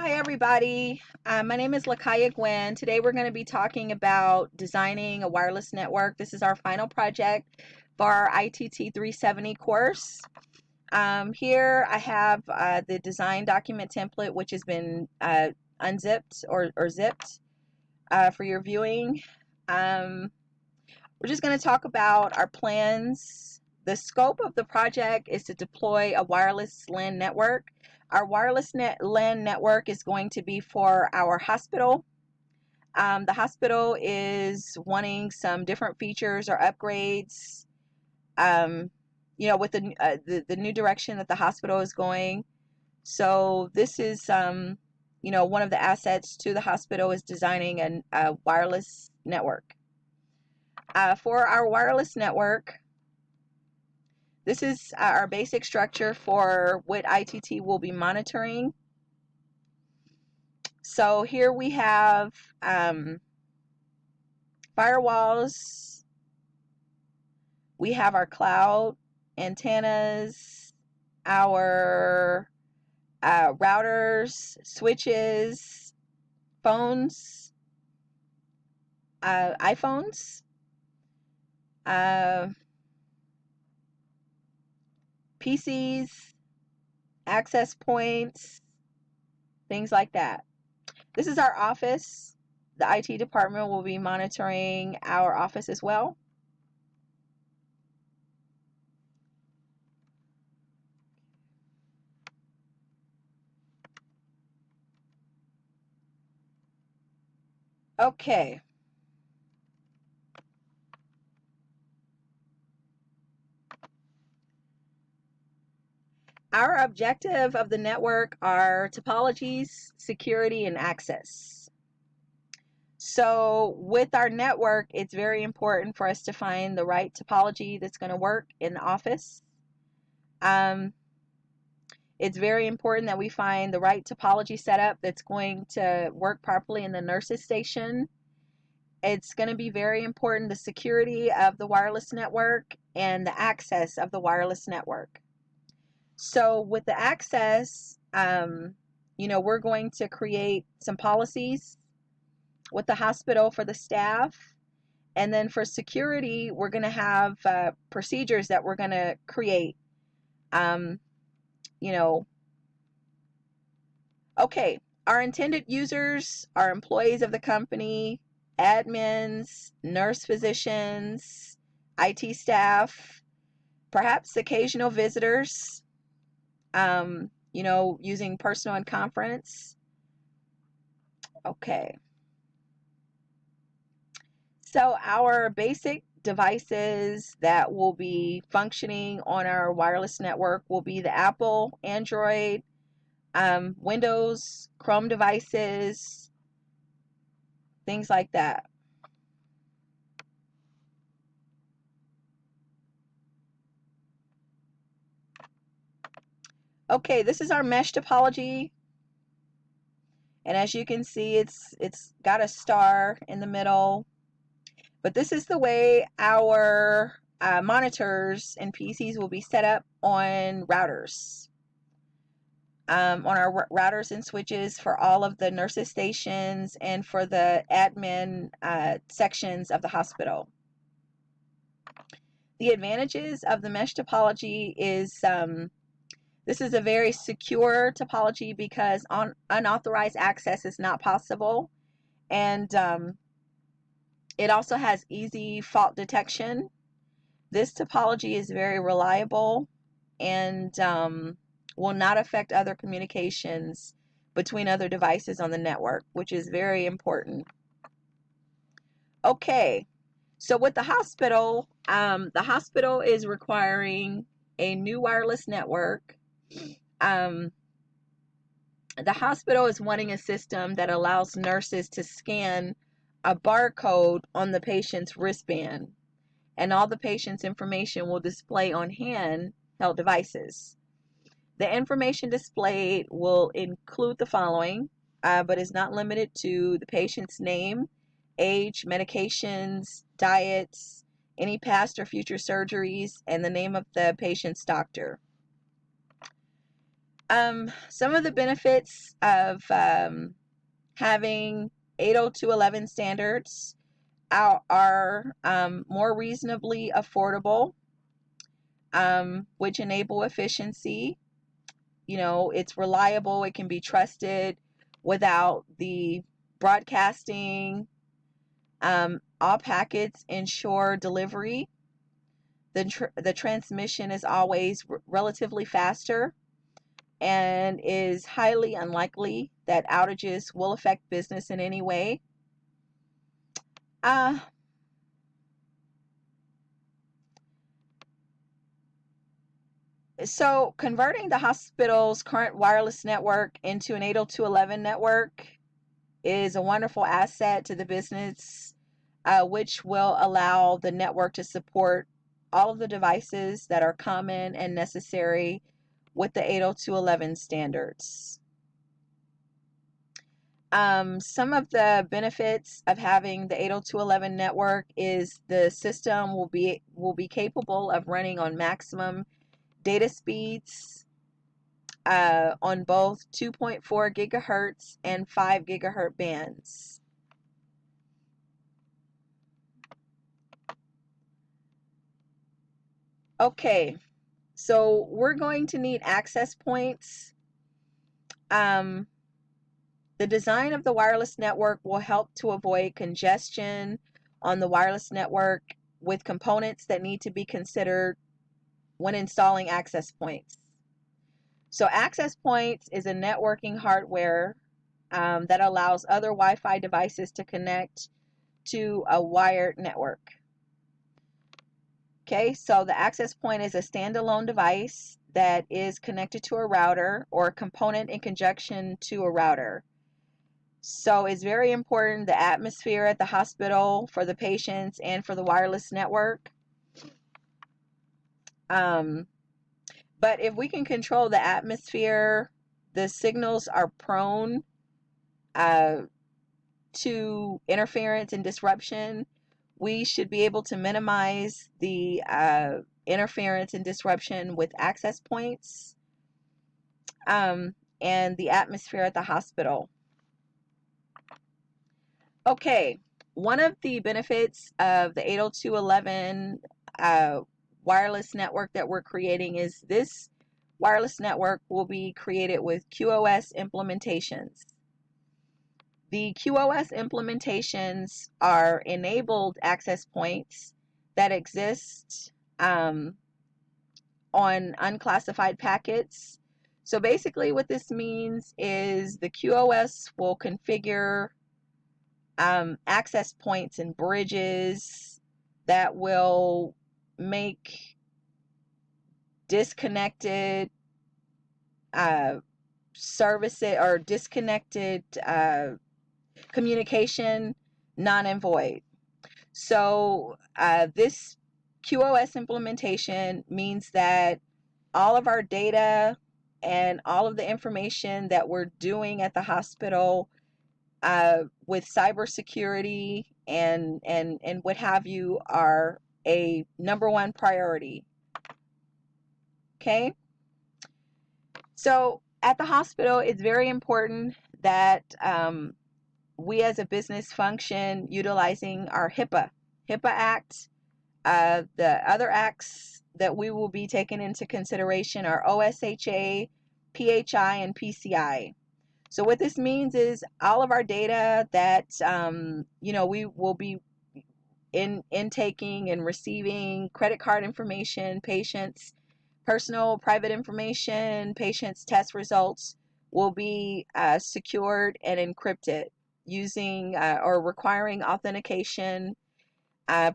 Hi everybody, my name is Lakaya Gwen. Today we're going to be talking about designing a wireless network. This is our final project for our ITT 370 course. Here I have the design document template, which has been unzipped or zipped for your viewing. We're just going to talk about our plans. The scope of the project is to deploy a wireless LAN network. Our wireless LAN network is going to be for our hospital. The hospital is wanting some different features or upgrades, with the new direction that the hospital is going. So this is, one of the assets to the hospital is designing a wireless network. For our wireless network, this is our basic structure for what ITT will be monitoring. So here we have firewalls, we have our cloud antennas, our routers, switches, phones, iPhones, PCs, access points, things like that. This is our office. The IT department will be monitoring our office as well. Okay. Our objective of the network are topologies, security, and access. So with our network, it's very important for us to find the right topology that's going to work in the office. It's very important that we find the right topology setup that's going to work properly in the nurse's station. It's going to be very important the security of the wireless network and the access of the wireless network. So with the access, we're going to create some policies with the hospital for the staff. And then for security, we're going to have procedures that we're going to create. Okay, our intended users are employees of the company, admins, nurse physicians, IT staff, perhaps occasional visitors, using personal and conference. Okay. So our basic devices that will be functioning on our wireless network will be the Apple, Android, Windows, Chrome devices, things like that. Okay, this is our mesh topology. And as you can see, it's got a star in the middle. But this is the way our monitors and PCs will be set up on routers. On our routers and switches for all of the nurses stations and for the admin sections of the hospital. The advantages of the mesh topology is this is a very secure topology because unauthorized access is not possible, and it also has easy fault detection. This topology is very reliable and will not affect other communications between other devices on the network, which is very important. Okay, so with the hospital is requiring a new wireless network. The hospital is wanting a system that allows nurses to scan a barcode on the patient's wristband, and all the patient's information will display on handheld devices. The information displayed will include the following, but is not limited to the patient's name, age, medications, diets, any past or future surgeries, and the name of the patient's doctor. Some of the benefits of having 802.11 standards are more reasonably affordable, which enable efficiency. You know, it's reliable, it can be trusted without the broadcasting. All packets ensure delivery. The transmission is always relatively faster and is highly unlikely that outages will affect business in any way. So converting the hospital's current wireless network into an 802.11 network is a wonderful asset to the business, which will allow the network to support all of the devices that are common and necessary with the 802.11 standards. Some of the benefits of having the 802.11 network is the system will be capable of running on maximum data speeds on both 2.4 gigahertz and 5 gigahertz bands. Okay, so we're going to need access points. The design of the wireless network will help to avoid congestion on the wireless network with components that need to be considered when installing access points. So access points is a networking hardware that allows other Wi-Fi devices to connect to a wired network. Okay, so the access point is a standalone device that is connected to a router or a component in conjunction to a router. So it's very important the atmosphere at the hospital for the patients and for the wireless network. But if we can control the atmosphere, the signals are prone to interference and disruption. We should be able to minimize the interference and disruption with access points and the atmosphere at the hospital. Okay, one of the benefits of the 802.11 wireless network that we're creating is this wireless network will be created with QoS implementations. The QoS implementations are enabled access points that exist on unclassified packets. So basically what this means is the QoS will configure access points and bridges that will make disconnected services or disconnected communication non and void. So this QoS implementation means that all of our data and all of the information that we're doing at the hospital with cybersecurity and what have you are a number one priority. Okay, so at the hospital, it's very important that we as a business function utilizing our HIPAA Act. The other acts that we will be taking into consideration are OSHA, PHI, and PCI. So what this means is all of our data that we will be intaking and receiving, credit card information, patients' personal private information, patients' test results will be secured and encrypted using or requiring authentication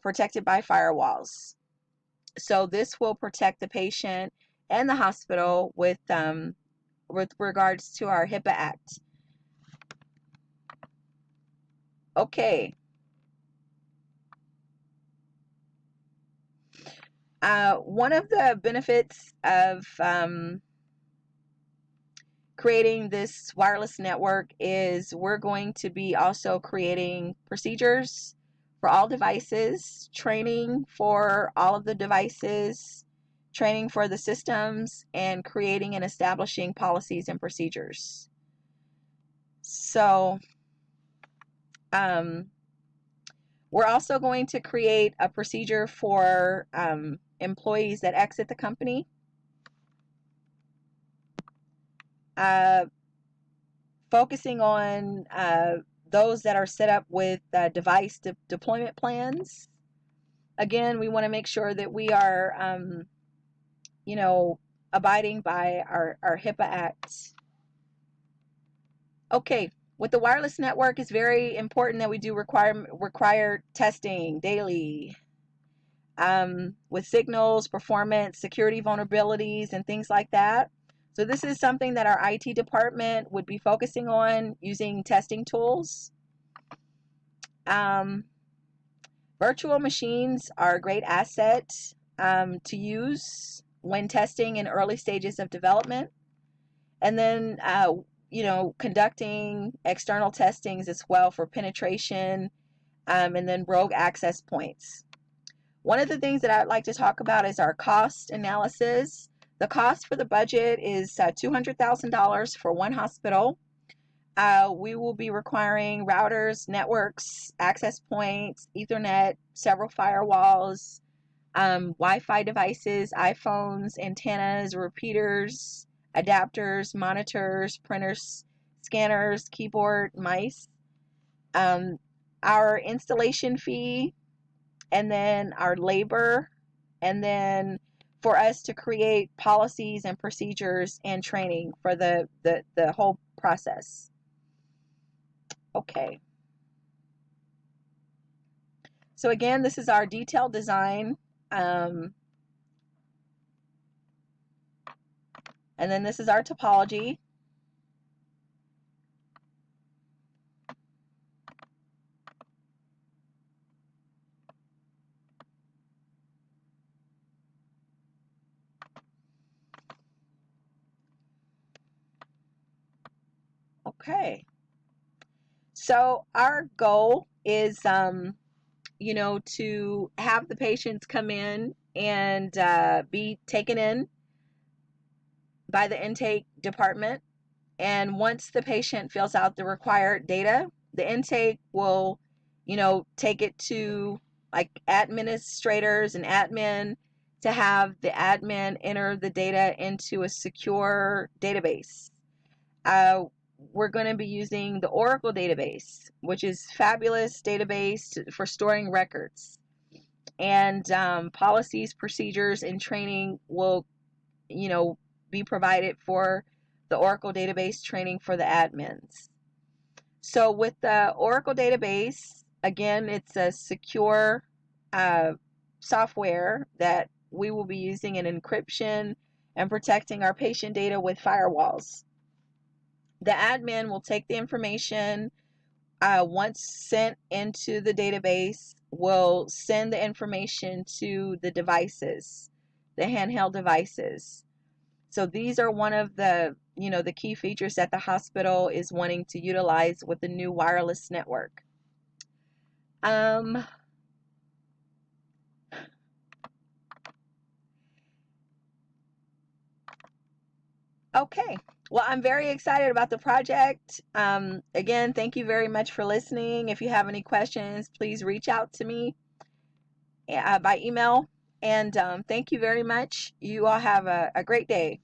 protected by firewalls. So this will protect the patient and the hospital with regards to our HIPAA Act. Okay. One of the benefits of creating this wireless network is we're going to be also creating procedures for all devices, training for all of the devices, training for the systems, and creating and establishing policies and procedures. So we're also going to create a procedure for employees that exit the company. Focusing on those that are set up with device deployment plans. Again, we want to make sure that we are, abiding by our HIPAA Act. Okay, with the wireless network, it's very important that we do require testing daily with signals, performance, security vulnerabilities, and things like that. So this is something that our IT department would be focusing on using testing tools. Virtual machines are a great asset to use when testing in early stages of development. And then, conducting external testings as well for penetration, and then rogue access points. One of the things that I'd like to talk about is our cost analysis. The cost for the budget is $200,000 for one hospital. We will be requiring routers, networks, access points, Ethernet, several firewalls, Wi-Fi devices, iPhones, antennas, repeaters, adapters, monitors, printers, scanners, keyboard, mice. Our installation fee, and then our labor, and then for us to create policies and procedures and training for the whole process. Okay. So again, this is our detailed design. And then this is our topology. Okay. So our goal is, to have the patients come in and be taken in by the intake department. And once the patient fills out the required data, the intake will, take it to like administrators and admin to have the admin enter the data into a secure database. We're going to be using the Oracle database, which is fabulous database for storing records. And policies, procedures, and training will, be provided for the Oracle database training for the admins. So with the Oracle database, again, it's a secure software that we will be using an encryption and protecting our patient data with firewalls. The admin will take the information, once sent into the database, will send the information to the devices, the handheld devices. So these are one of the, the key features that the hospital is wanting to utilize with the new wireless network. Okay. Well, I'm very excited about the project. Again, thank you very much for listening. If you have any questions, please reach out to me by email. And thank you very much. You all have a great day.